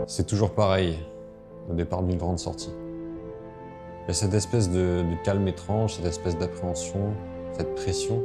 C'est toujours pareil, au départ d'une grande sortie. Il y a cette espèce de calme étrange, cette espèce d'appréhension, cette pression,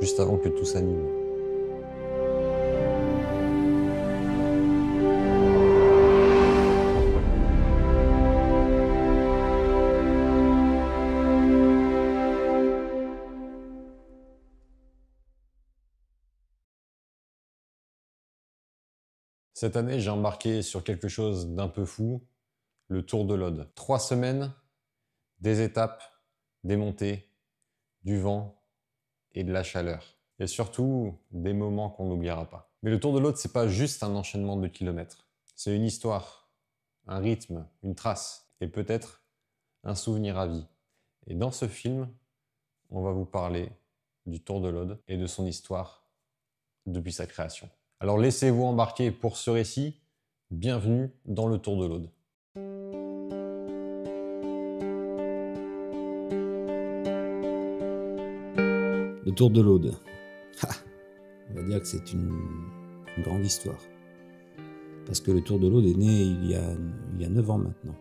juste avant que tout s'anime. Cette année, j'ai embarqué sur quelque chose d'un peu fou, le Tour de l'Aude. 3 semaines, des étapes, des montées, du vent et de la chaleur. Et surtout, des moments qu'on n'oubliera pas. Mais le Tour de l'Aude, c'est pas juste un enchaînement de kilomètres. C'est une histoire, un rythme, une trace, et peut-être un souvenir à vie. Et dans ce film, on va vous parler du Tour de l'Aude et de son histoire depuis sa création. Alors laissez-vous embarquer pour ce récit. Bienvenue dans le Tour de l'Aude. Le Tour de l'Aude. On va dire que c'est une grande histoire. Parce que le Tour de l'Aude est né il y a 9 ans maintenant.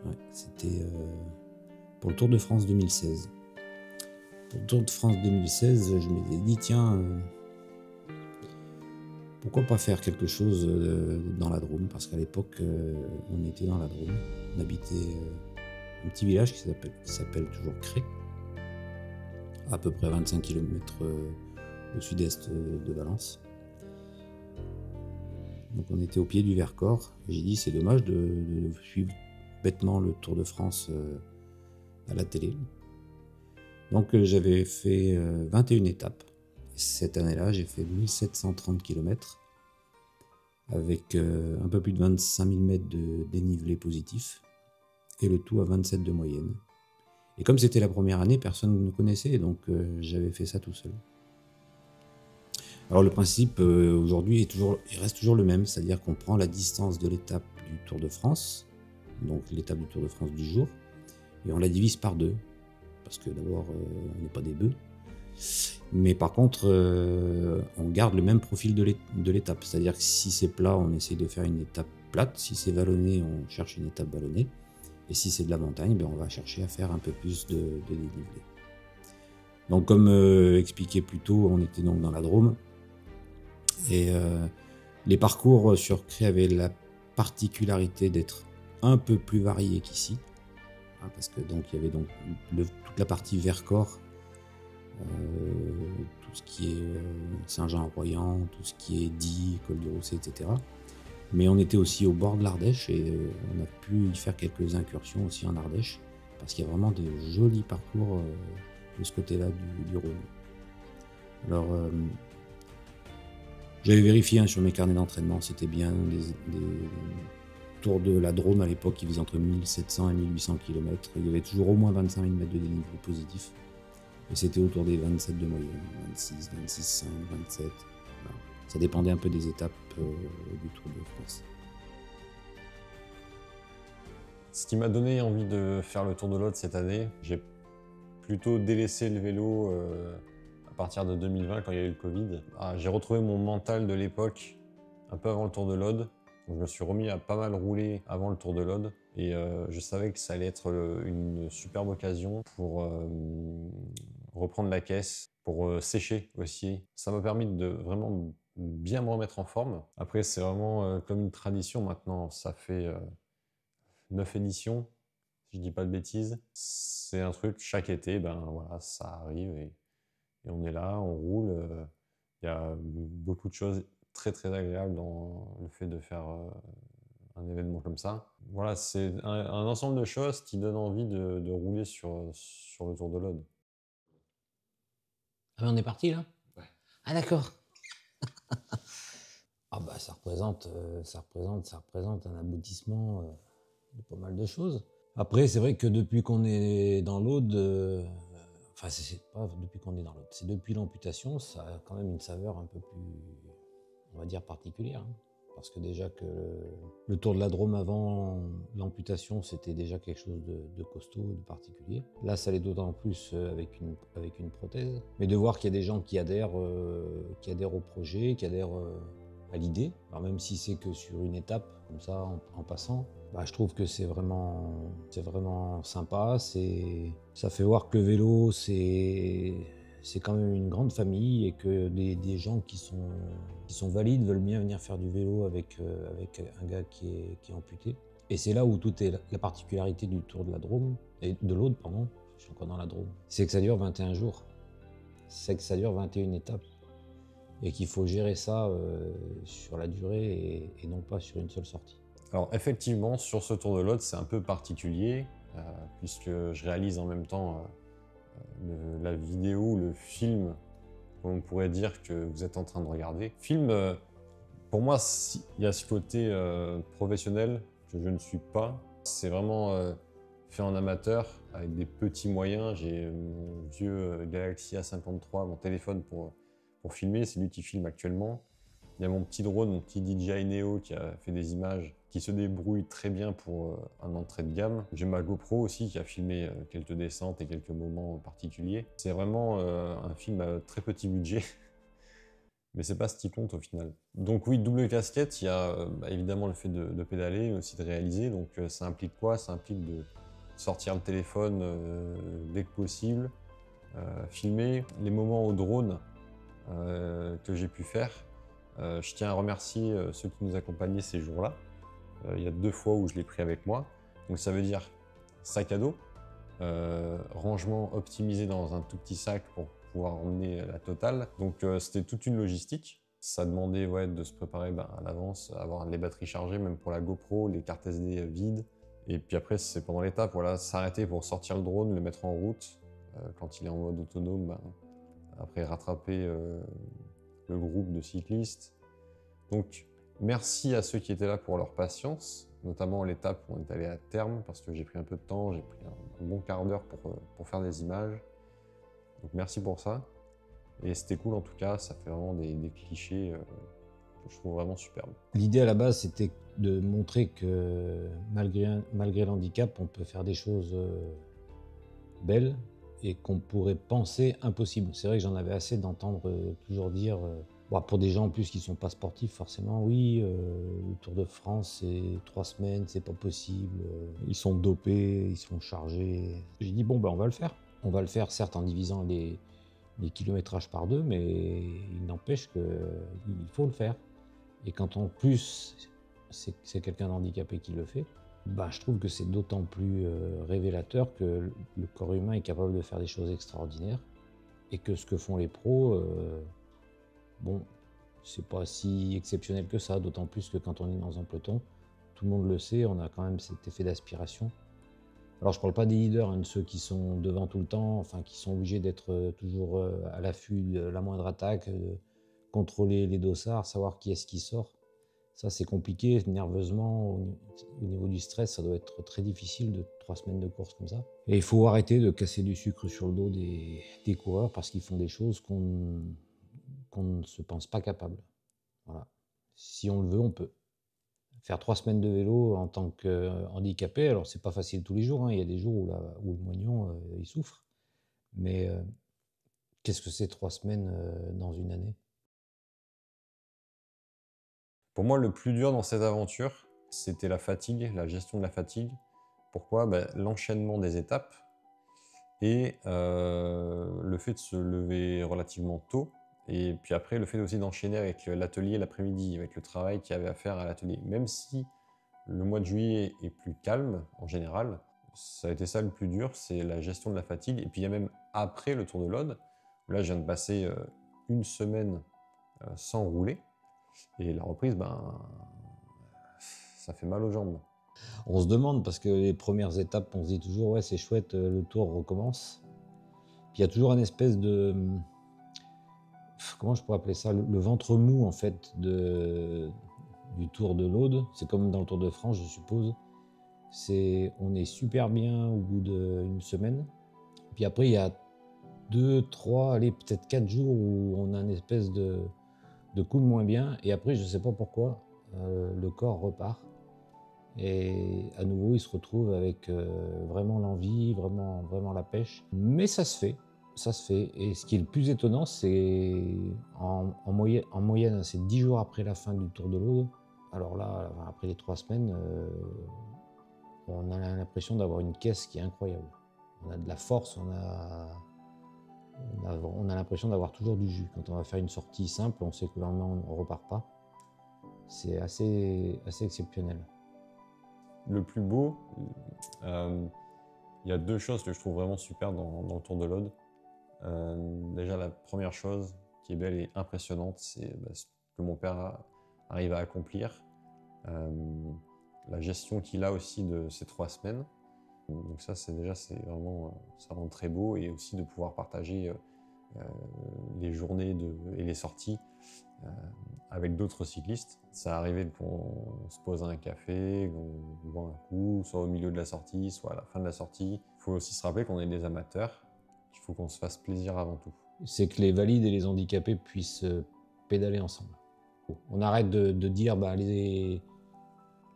Ouais, c'était pour le Tour de France 2016. Pour le Tour de France 2016, je m'étais dit, tiens, pourquoi pas faire quelque chose dans la Drôme? Parce qu'à l'époque, on était dans la Drôme. On habitait un petit village qui s'appelle toujours Cré, à peu près 25 km au sud-est de Valence. Donc on était au pied du Vercors. J'ai dit, c'est dommage de suivre bêtement le Tour de France à la télé. Donc j'avais fait 21 étapes. Cette année-là, j'ai fait 1730 km avec un peu plus de 25 000 mètres de dénivelé positif et le tout à 27 de moyenne. Et comme c'était la première année, personne ne me connaissait, donc j'avais fait ça tout seul. Alors le principe aujourd'hui il reste toujours le même, c'est-à-dire qu'on prend la distance de l'étape du Tour de France, donc l'étape du Tour de France du jour, et on la divise par 2, parce que d'abord on n'est pas des bœufs, mais par contre on garde le même profil de l'étape, c'est-à-dire que si c'est plat, on essaye de faire une étape plate, si c'est vallonné, on cherche une étape vallonnée, et si c'est de la montagne, on va chercher à faire un peu plus de dénivelé. Donc comme expliqué plus tôt, on était donc dans la Drôme, et les parcours sur Cré avaient la particularité d'être un peu plus variés qu'ici, hein, parce que donc il y avait donc toute la partie Vercors, tout ce qui est Saint-Jean-en-Royans, tout ce qui est Die, Col du Rousset, etc. Mais on était aussi au bord de l'Ardèche et on a pu y faire quelques incursions aussi en Ardèche, parce qu'il y a vraiment de jolis parcours de ce côté-là du Rhône. Alors j'avais vérifié sur mes carnets d'entraînement, c'était bien des tours de la Drôme à l'époque qui faisaient entre 1700 et 1800 km. Il y avait toujours au moins 25 000 mètres de dénivelé positif. Et c'était autour des 27 de moyenne, 26, 26, 5, 27. Voilà. Ça dépendait un peu des étapes du Tour de France. Ce qui m'a donné envie de faire le Tour de l'Aude cette année, j'ai plutôt délaissé le vélo à partir de 2020 quand il y a eu le Covid. J'ai retrouvé mon mental de l'époque un peu avant le Tour de l'Aude. Donc je me suis remis à pas mal rouler avant le Tour de l'Aude et je savais que ça allait être une superbe occasion pour reprendre la caisse, pour sécher aussi. Ça m'a permis de vraiment bien me remettre en forme. Après c'est vraiment comme une tradition maintenant, ça fait 9 éditions, si je dis pas de bêtises. C'est un truc, chaque été, voilà, ça arrive et on est là, on roule. Il y a beaucoup de choses très très agréables dans le fait de faire un événement comme ça. Voilà, c'est un ensemble de choses qui donnent envie de rouler sur le Tour de l'Aude. Ah mais on est parti là? Ouais. Ah d'accord. Ah bah ça représente un aboutissement de pas mal de choses. Après c'est vrai que depuis qu'on est dans l'Aude, enfin c'est pas depuis qu'on est dans l'Aude, c'est depuis l'amputation, ça a quand même une saveur un peu plus, on va dire, particulière. Hein. Parce que déjà que le Tour de la Drôme avant l'amputation, c'était déjà quelque chose de costaud, de particulier. Là, ça l'est d'autant plus avec une prothèse. Mais de voir qu'il y a des gens qui adhèrent au projet, qui adhèrent à l'idée. Alors même si c'est que sur une étape, comme ça, en passant, bah, je trouve que c'est vraiment sympa. Ça fait voir que le vélo, c'est quand même une grande famille et que des gens qui sont valides veulent bien venir faire du vélo avec un gars qui est amputé. Et c'est là où tout est la particularité du Tour de la Drôme, et de l'Aude, pardon, je suis encore dans la Drôme, c'est que ça dure 21 jours. C'est que ça dure 21 étapes. Et qu'il faut gérer ça sur la durée et non pas sur une seule sortie. Alors effectivement, sur ce Tour de l'Aude, c'est un peu particulier, puisque je réalise en même temps la vidéo, le film, comme on pourrait dire que vous êtes en train de regarder. Film, pour moi, il y a ce côté professionnel que je ne suis pas. C'est vraiment fait en amateur, avec des petits moyens. J'ai mon vieux Galaxy A53, mon téléphone pour filmer, c'est lui qui filme actuellement. Il y a mon petit drone, mon petit DJI Neo qui a fait des images, qui se débrouille très bien pour un entrée de gamme. J'ai ma GoPro aussi qui a filmé quelques descentes et quelques moments particuliers. C'est vraiment un film à très petit budget, mais c'est pas ce qui compte au final. Donc oui, double casquette, il y a évidemment le fait de pédaler, mais aussi de réaliser. Donc ça implique quoi? Ça implique de sortir le téléphone dès que possible, filmer les moments au drone que j'ai pu faire. Je tiens à remercier ceux qui nous accompagnaient ces jours-là. Il y a 2 fois où je l'ai pris avec moi. Donc ça veut dire sac à dos, rangement optimisé dans un tout petit sac pour pouvoir emmener la totale. Donc c'était toute une logistique. Ça demandait de se préparer à l'avance, avoir les batteries chargées, même pour la GoPro, les cartes SD vides. Et puis après, c'est pendant l'étape, s'arrêter pour sortir le drone, le mettre en route. Quand il est en mode autonome, après rattraper le groupe de cyclistes. Donc merci à ceux qui étaient là pour leur patience, notamment l'étape où on est allé à terme, parce que j'ai pris un peu de temps, j'ai pris un bon quart d'heure pour faire des images. Donc merci pour ça. Et c'était cool en tout cas, ça fait vraiment des clichés que je trouve vraiment superbes. L'idée à la base, c'était de montrer que malgré l'handicap, on peut faire des choses belles et qu'on pourrait penser impossible. C'est vrai que j'en avais assez d'entendre toujours dire, pour des gens en plus qui ne sont pas sportifs forcément, oui, le Tour de France c'est 3 semaines, c'est pas possible, ils sont dopés, ils sont chargés. J'ai dit bon on va le faire. On va le faire certes en divisant les kilométrages par 2, mais il n'empêche qu'il faut le faire. Et quand en plus c'est quelqu'un d'handicapé qui le fait, je trouve que c'est d'autant plus révélateur que le corps humain est capable de faire des choses extraordinaires et que ce que font les pros, c'est pas si exceptionnel que ça, d'autant plus que quand on est dans un peloton, tout le monde le sait, on a quand même cet effet d'aspiration. Alors je parle pas des leaders, de ceux qui sont devant tout le temps, enfin qui sont obligés d'être toujours à l'affût de la moindre attaque, de contrôler les dossards, savoir qui est-ce qui sort. Ça, c'est compliqué, nerveusement, au niveau du stress, ça doit être très difficile de 3 semaines de course comme ça. Et il faut arrêter de casser du sucre sur le dos des coureurs parce qu'ils font des choses qu'on ne se pense pas capable. Voilà. Si on le veut, on peut. Faire 3 semaines de vélo en tant qu'handicapé, alors c'est pas facile tous les jours, il y a des jours où le moignon, il souffre. Mais qu'est-ce que c'est 3 semaines dans une année? Pour moi, le plus dur dans cette aventure, c'était la fatigue, la gestion de la fatigue. Pourquoi? L'enchaînement des étapes et le fait de se lever relativement tôt. Et puis après, le fait aussi d'enchaîner avec l'atelier l'après-midi, avec le travail qu'il y avait à faire à l'atelier. Même si le mois de juillet est plus calme en général, ça a été ça le plus dur, c'est la gestion de la fatigue. Et puis il y a même après le Tour de l'Aude, là je viens de passer une semaine sans rouler. Et la reprise, ça fait mal aux jambes. On se demande, parce que les premières étapes, on se dit toujours, ouais, c'est chouette, le tour recommence. Puis il y a toujours une espèce de... Comment je pourrais appeler ça? Le ventre mou, en fait, du Tour de l'Aude. C'est comme dans le Tour de France, je suppose. On est super bien au bout d'une semaine. Puis après, il y a 2, 3, allez, peut-être 4 jours où on a une espèce de coup de moins bien. Et après, je ne sais pas pourquoi, le corps repart. Et à nouveau, il se retrouve avec vraiment l'envie, vraiment la pêche. Mais ça se fait. ça se fait. Et ce qui est le plus étonnant, c'est en moyenne, c'est 10 jours après la fin du Tour de l'Aude. Alors là, après les 3 semaines, on a l'impression d'avoir une caisse qui est incroyable. On a de la force, on a l'impression d'avoir toujours du jus. Quand on va faire une sortie simple, on sait que le lendemain, on ne repart pas. C'est assez exceptionnel. Le plus beau, il y a 2 choses que je trouve vraiment super dans le Tour de l'Aude. Déjà, la première chose qui est belle et impressionnante, c'est ce que mon père arrive à accomplir. La gestion qu'il a aussi de ces 3 semaines. Donc ça, c'est vraiment très beau, et aussi de pouvoir partager les journées et les sorties avec d'autres cyclistes. Ça arrivait qu'on se pose à un café, qu'on boit un coup, soit au milieu de la sortie, soit à la fin de la sortie. Il faut aussi se rappeler qu'on est des amateurs, qu'il faut qu'on se fasse plaisir avant tout. C'est que les valides et les handicapés puissent pédaler ensemble. On arrête de dire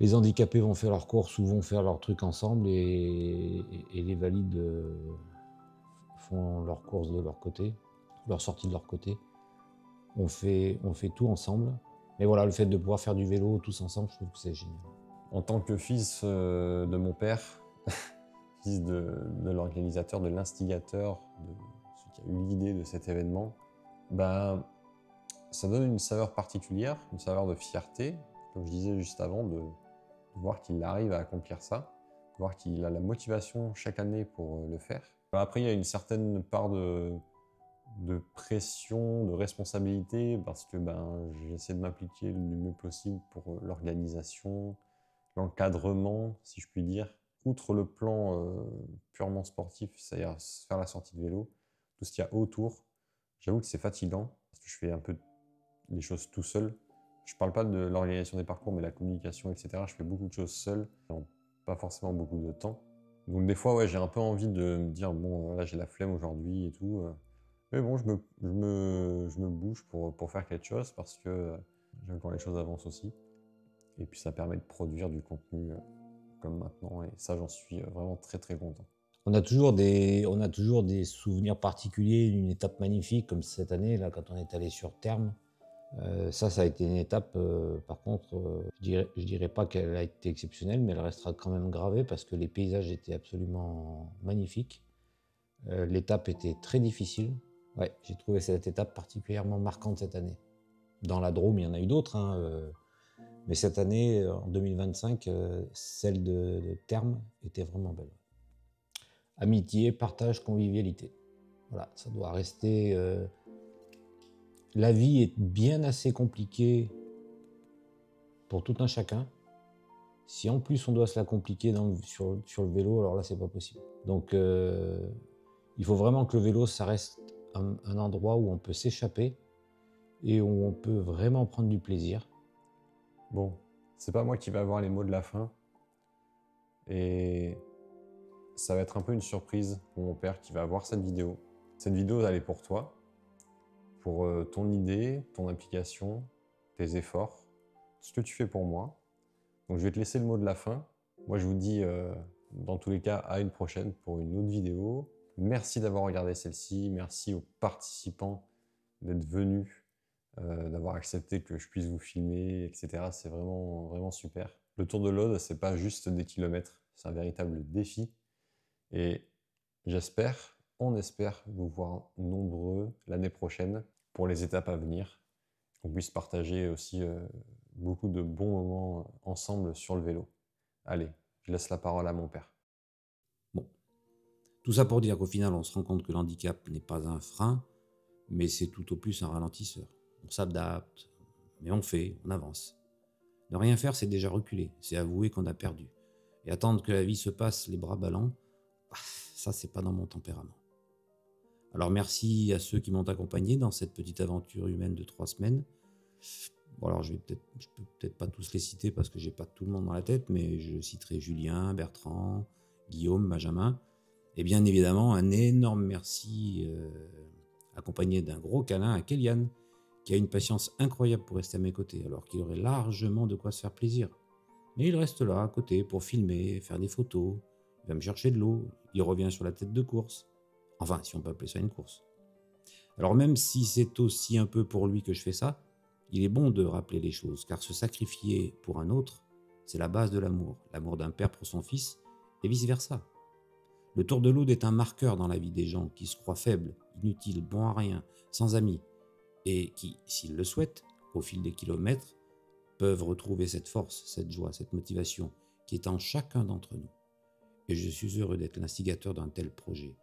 les handicapés vont faire leurs courses ou vont faire leurs trucs ensemble, et les valides font leurs courses de leur côté, leurs sorties de leur côté. On fait tout ensemble. Mais voilà, le fait de pouvoir faire du vélo tous ensemble, je trouve que c'est génial. En tant que fils de mon père, fils de l'organisateur, de l'instigateur, de celui qui a eu l'idée de cet événement, ça donne une saveur particulière, une saveur de fierté, comme je disais juste avant, de voir qu'il arrive à accomplir ça, de voir qu'il a la motivation chaque année pour le faire. Après, il y a une certaine part de pression, de responsabilité, parce que j'essaie de m'impliquer le mieux possible pour l'organisation, l'encadrement, si je puis dire. Outre le plan purement sportif, c'est-à-dire faire la sortie de vélo, tout ce qu'il y a autour, j'avoue que c'est fatigant, parce que je fais un peu les choses tout seul. Je parle pas de l'organisation des parcours, mais la communication, etc. Je fais beaucoup de choses seul, pas forcément beaucoup de temps. Donc des fois, ouais, j'ai un peu envie de me dire, bon, là j'ai la flemme aujourd'hui et tout. Mais bon, je me bouge pour faire quelque chose, parce que j'aime quand les choses avancent aussi. Et puis ça permet de produire du contenu comme maintenant, et ça, j'en suis vraiment très très content. On a toujours des souvenirs particuliers, une étape magnifique, comme cette année, là, quand on est allé sur Terme. Ça a été une étape, par contre, je dirais pas qu'elle a été exceptionnelle, mais elle restera quand même gravée, parce que les paysages étaient absolument magnifiques. L'étape était très difficile. Ouais, j'ai trouvé cette étape particulièrement marquante cette année. Dans la Drôme, il y en a eu d'autres, mais cette année, en 2025, celle de Terme était vraiment belle. Amitié, partage, convivialité. Voilà, ça doit rester... La vie est bien assez compliquée pour tout un chacun. Si en plus on doit se la compliquer sur le vélo, alors là, c'est pas possible. Donc, il faut vraiment que le vélo, ça reste un endroit où on peut s'échapper et où on peut vraiment prendre du plaisir. Bon, c'est pas moi qui vais avoir les mots de la fin. Et ça va être un peu une surprise pour mon père qui va voir cette vidéo. Cette vidéo, elle est pour toi, pour ton idée, ton implication, tes efforts, ce que tu fais pour moi. Donc je vais te laisser le mot de la fin. Moi, je vous dis, dans tous les cas, à une prochaine pour une autre vidéo. Merci d'avoir regardé celle-ci. Merci aux participants d'être venus, d'avoir accepté que je puisse vous filmer, etc. C'est vraiment, vraiment super. Le Tour de l'Aude, c'est pas juste des kilomètres, c'est un véritable défi. Et j'espère, on espère vous voir nombreux l'année prochaine pour les étapes à venir. Qu'on puisse partager aussi beaucoup de bons moments ensemble sur le vélo. Allez, je laisse la parole à mon père. Bon, tout ça pour dire qu'au final, on se rend compte que l'handicap n'est pas un frein, mais c'est tout au plus un ralentisseur. On s'adapte, mais on fait, on avance. Ne rien faire, c'est déjà reculer, c'est avouer qu'on a perdu. Et attendre que la vie se passe les bras ballants, ça, c'est pas dans mon tempérament. Alors merci à ceux qui m'ont accompagné dans cette petite aventure humaine de 3 semaines. Bon, alors je peux peut-être pas tous les citer parce que j'ai pas tout le monde dans la tête, mais je citerai Julien, Bertrand, Guillaume, Benjamin. Et bien évidemment, un énorme merci accompagné d'un gros câlin à Kélian, qui a une patience incroyable pour rester à mes côtés, alors qu'il aurait largement de quoi se faire plaisir. Mais il reste là, à côté, pour filmer, faire des photos, il va me chercher de l'eau, il revient sur la tête de course. Enfin, si on peut appeler ça une course. Alors même si c'est aussi un peu pour lui que je fais ça, il est bon de rappeler les choses, car se sacrifier pour un autre, c'est la base de l'amour d'un père pour son fils, et vice-versa. Le Tour de l'Aude est un marqueur dans la vie des gens qui se croient faibles, inutiles, bons à rien, sans amis, et qui, s'ils le souhaitent, au fil des kilomètres, peuvent retrouver cette force, cette joie, cette motivation qui est en chacun d'entre nous. Et je suis heureux d'être l'instigateur d'un tel projet,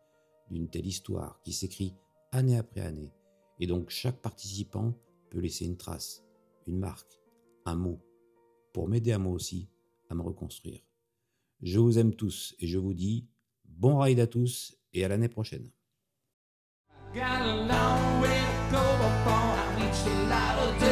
d'une telle histoire qui s'écrit année après année, et donc chaque participant peut laisser une trace, une marque, un mot, pour m'aider à moi aussi à me reconstruire. Je vous aime tous et je vous dis bon ride à tous et à l'année prochaine. Got a long way to go before I reach the light of day.